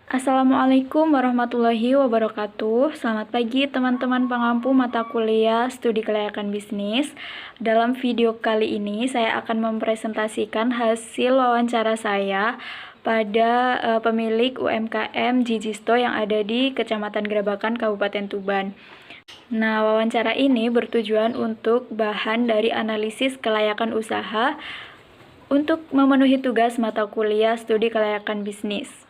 Assalamualaikum warahmatullahi wabarakatuh. Selamat pagi teman-teman pengampu mata kuliah Studi Kelayakan Bisnis. Dalam video kali ini saya akan mempresentasikan hasil wawancara saya pada pemilik UMKM Jijisto yang ada di Kecamatan Gerabakan, Kabupaten Tuban. Nah, wawancara ini bertujuan untuk bahan dari analisis kelayakan usaha untuk memenuhi tugas mata kuliah Studi Kelayakan Bisnis.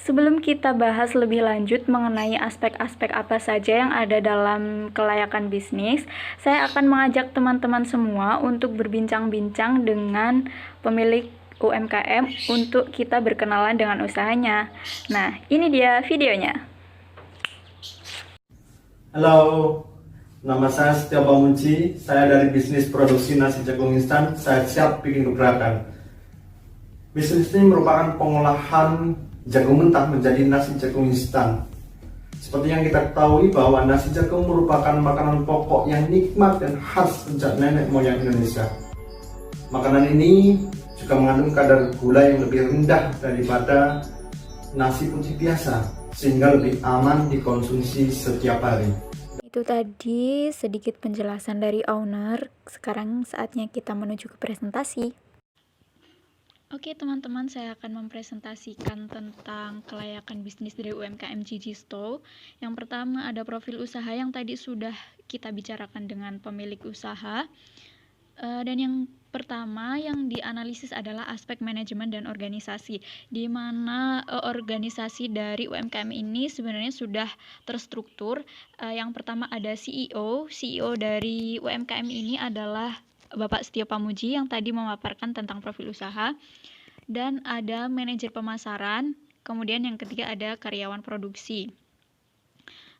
Sebelum kita bahas lebih lanjut mengenai aspek-aspek apa saja yang ada dalam kelayakan bisnis, saya akan mengajak teman-teman semua untuk berbincang-bincang dengan pemilik UMKM untuk kita berkenalan dengan usahanya. Nah, ini dia videonya. Halo, nama saya Setia Pamunci. Saya dari bisnis produksi nasi jagung instan. Saya siap bikin gebrakan. Bisnis ini merupakan pengolahan jagung mentah menjadi nasi jagung instan. Seperti yang kita ketahui bahwa nasi jagung merupakan makanan pokok yang nikmat dan khas sejak nenek moyang Indonesia. Makanan ini juga mengandung kadar gula yang lebih rendah daripada nasi putih biasa, sehingga lebih aman dikonsumsi setiap hari. Itu tadi sedikit penjelasan dari owner. Sekarang saatnya kita menuju ke presentasi. Oke teman-teman, saya akan mempresentasikan tentang kelayakan bisnis dari UMKM Jijisto. Yang pertama ada profil usaha yang tadi sudah kita bicarakan dengan pemilik usaha. Dan yang pertama yang dianalisis adalah aspek manajemen dan organisasi, di mana organisasi dari UMKM ini sebenarnya sudah terstruktur. Yang pertama ada CEO dari UMKM ini adalah Bapak Setio Pamuji yang tadi memaparkan tentang profil usaha, dan ada manajer pemasaran, kemudian yang ketiga ada karyawan produksi.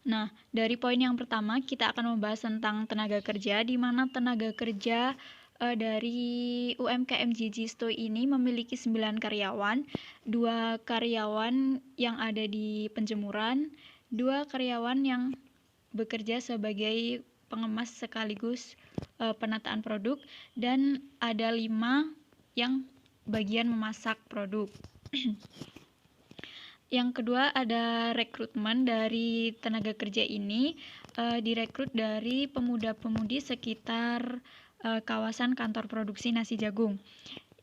Nah, dari poin yang pertama kita akan membahas tentang tenaga kerja, di mana tenaga kerja dari UMKM Jijisto ini memiliki 9 karyawan, 2 karyawan yang ada di penjemuran, 2 karyawan yang bekerja sebagai pengemas sekaligus penataan produk, dan ada 5 yang bagian memasak produk. Yang kedua ada rekrutmen dari tenaga kerja ini, direkrut dari pemuda-pemudi sekitar kawasan kantor produksi nasi jagung.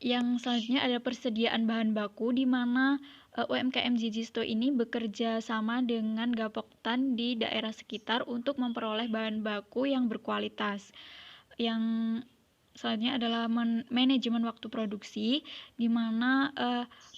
Yang selanjutnya ada persediaan bahan baku, di mana UMKM Jijisto ini bekerja sama dengan Gapoktan di daerah sekitar untuk memperoleh bahan baku yang berkualitas. Yang selanjutnya adalah manajemen waktu produksi, di mana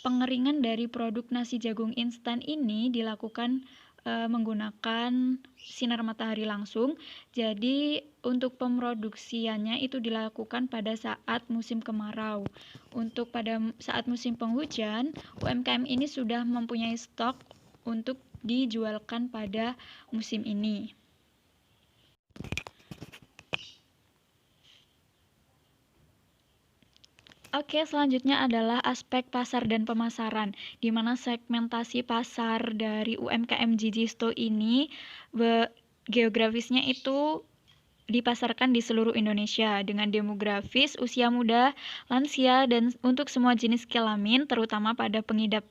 pengeringan dari produk nasi jagung instan ini dilakukan menggunakan sinar matahari langsung. Jadi untuk pemroduksiannya itu dilakukan pada saat musim kemarau. Untuk pada saat musim penghujan, UMKM ini sudah mempunyai stok untuk dijualkan pada musim ini. Oke, selanjutnya adalah aspek pasar dan pemasaran, di mana segmentasi pasar dari UMKM Jijisto ini geografisnya itu dipasarkan di seluruh Indonesia dengan demografis usia muda, lansia, dan untuk semua jenis kelamin, terutama pada pengidap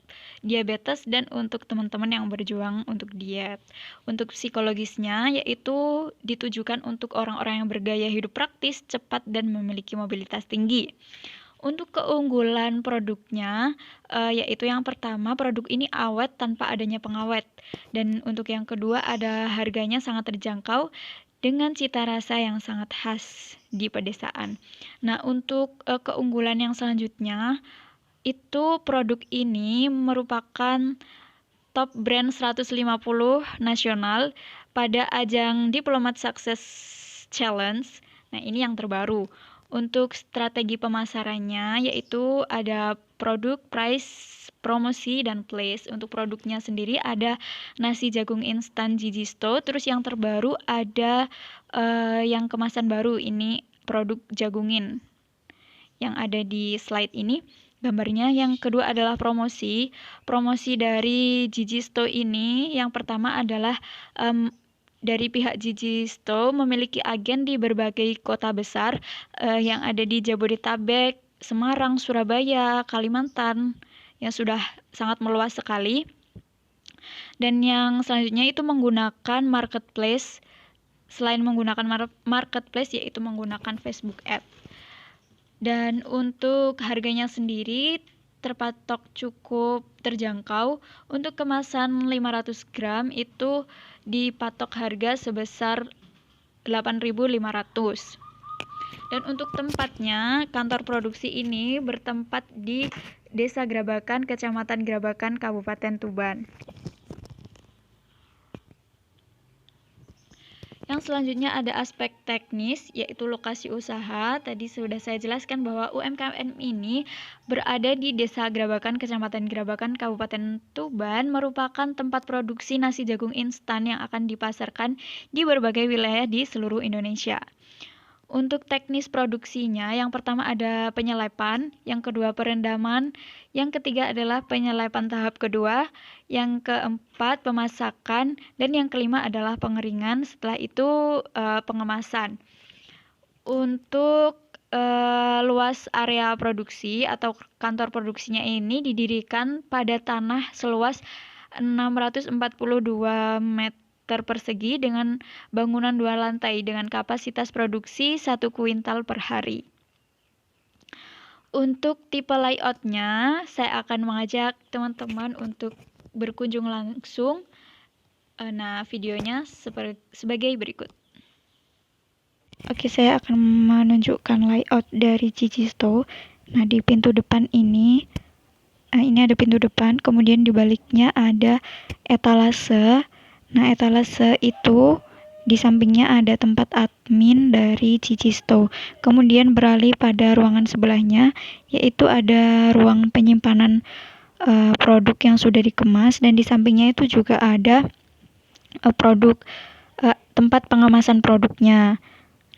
diabetes dan untuk teman-teman yang berjuang untuk diet. Untuk psikologisnya yaitu ditujukan untuk orang-orang yang bergaya hidup praktis, cepat, dan memiliki mobilitas tinggi. Untuk keunggulan produknya, yaitu yang pertama, produk ini awet tanpa adanya pengawet. Dan untuk yang kedua, ada harganya sangat terjangkau dengan cita rasa yang sangat khas di pedesaan. Nah, untuk keunggulan yang selanjutnya, itu produk ini merupakan top brand 150 nasional pada ajang Diplomat Success Challenge. Nah, ini yang terbaru. Untuk strategi pemasarannya yaitu ada produk, price, promosi, dan place. Untuk produknya sendiri ada nasi jagung instan Jijisto, terus yang terbaru ada yang kemasan baru, ini produk jagungin yang ada di slide ini gambarnya. Yang kedua adalah promosi dari Jijisto ini. Yang pertama adalah dari pihak Jijisto memiliki agen di berbagai kota besar yang ada di Jabodetabek, Semarang, Surabaya, Kalimantan, yang sudah sangat meluas sekali. Dan yang selanjutnya itu menggunakan marketplace. Selain menggunakan marketplace, yaitu menggunakan Facebook Ads. Dan untuk harganya sendiri terpatok cukup terjangkau. Untuk kemasan 500 gram itu dipatok harga sebesar 8.500. Dan untuk tempatnya, kantor produksi ini bertempat di Desa Grabakan, Kecamatan Grabakan, Kabupaten Tuban. Yang selanjutnya ada aspek teknis, yaitu lokasi usaha. Tadi sudah saya jelaskan bahwa UMKM ini berada di Desa Grabakan, Kecamatan Grabakan, Kabupaten Tuban, merupakan tempat produksi nasi jagung instan yang akan dipasarkan di berbagai wilayah di seluruh Indonesia. Untuk teknis produksinya, yang pertama ada penyelepan, yang kedua perendaman, yang ketiga adalah penyelepan tahap kedua, yang keempat pemasakan, dan yang kelima adalah pengeringan, setelah itu pengemasan. Untuk luas area produksi atau kantor produksinya ini didirikan pada tanah seluas 642 meter persegi dengan bangunan 2 lantai dengan kapasitas produksi 1 kuintal per hari. Untuk tipe layoutnya, saya akan mengajak teman-teman untuk berkunjung langsung. Nah, videonya sebagai berikut. Oke, saya akan menunjukkan layout dari Cici Store. Nah, di pintu depan ini ada pintu depan, kemudian di baliknya ada etalase. Nah, etalase itu di sampingnya ada tempat admin dari Cici Store. Kemudian beralih pada ruangan sebelahnya, yaitu ada ruang penyimpanan produk yang sudah dikemas, dan di sampingnya itu juga ada tempat pengemasan produknya.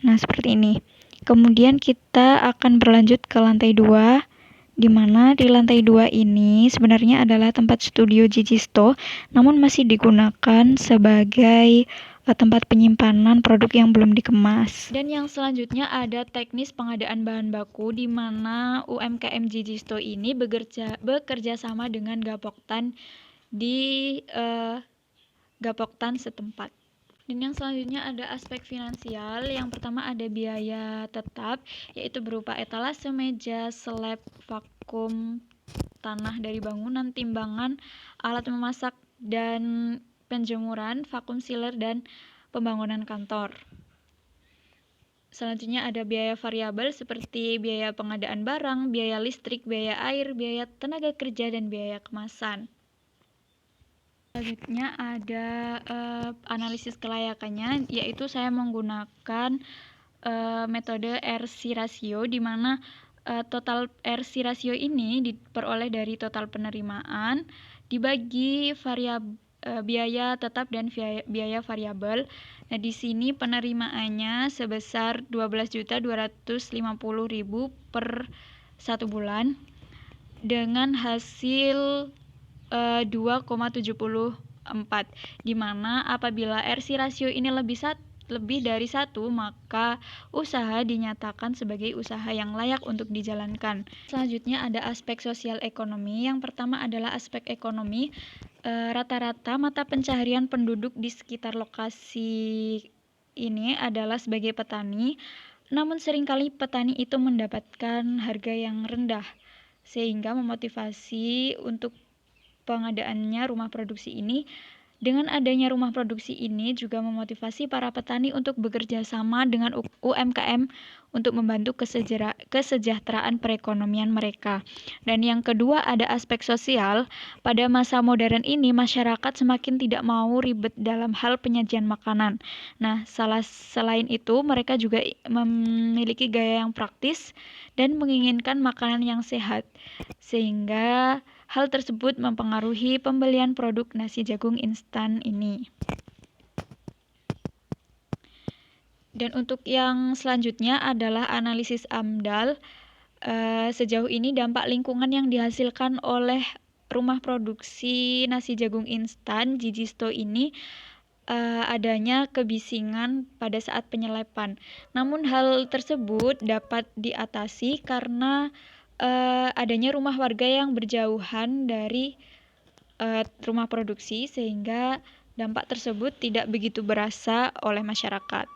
Nah, seperti ini. Kemudian kita akan berlanjut ke lantai 2. Di mana di lantai 2 ini sebenarnya adalah tempat studio Jijisto, namun masih digunakan sebagai tempat penyimpanan produk yang belum dikemas. Dan yang selanjutnya ada teknis pengadaan bahan baku, di mana UMKM Jijisto ini bekerja sama dengan Gapoktan di Gapoktan setempat. Dan yang selanjutnya ada aspek finansial. Yang pertama ada biaya tetap, yaitu berupa etalase, meja, slab, vakum, tanah dari bangunan, timbangan, alat memasak, dan penjemuran, vakum sealer, dan pembangunan kantor. Selanjutnya ada biaya variabel seperti biaya pengadaan barang, biaya listrik, biaya air, biaya tenaga kerja, dan biaya kemasan. Selanjutnya ada analisis kelayakannya, yaitu saya menggunakan metode RC ratio, di mana total RC ratio ini diperoleh dari total penerimaan dibagi biaya tetap dan biaya variabel. Nah, di sini penerimaannya sebesar 12.250.000 per 1 bulan dengan hasil 2,74, di mana apabila RC rasio ini lebih dari 1, maka usaha dinyatakan sebagai usaha yang layak untuk dijalankan. Selanjutnya ada aspek sosial ekonomi. Yang pertama adalah aspek ekonomi. Rata-rata mata pencaharian penduduk di sekitar lokasi ini adalah sebagai petani, namun seringkali petani itu mendapatkan harga yang rendah, sehingga memotivasi untuk pengadaannya rumah produksi ini. Dengan adanya rumah produksi ini juga memotivasi para petani untuk bekerja sama dengan UMKM untuk membantu kesejahteraan perekonomian mereka. Dan yang kedua ada aspek sosial. Pada masa modern ini masyarakat semakin tidak mau ribet dalam hal penyajian makanan. Nah, selain itu mereka juga memiliki gaya yang praktis dan menginginkan makanan yang sehat, sehingga hal tersebut mempengaruhi pembelian produk nasi jagung instan ini. Dan untuk yang selanjutnya adalah analisis AMDAL. Sejauh ini dampak lingkungan yang dihasilkan oleh rumah produksi nasi jagung instan Jijisto ini adanya kebisingan pada saat penyelepan. Namun hal tersebut dapat diatasi karena adanya rumah warga yang berjauhan dari rumah produksi sehingga dampak tersebut tidak begitu berasa oleh masyarakat.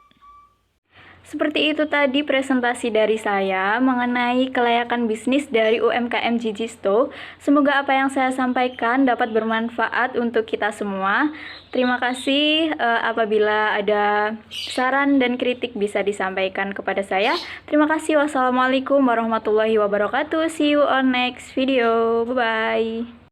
Seperti itu tadi presentasi dari saya mengenai kelayakan bisnis dari UMKM Jijisto. Semoga apa yang saya sampaikan dapat bermanfaat untuk kita semua. Terima kasih. Apabila ada saran dan kritik bisa disampaikan kepada saya. Terima kasih. Wassalamualaikum warahmatullahi wabarakatuh. See you on next video. Bye-bye.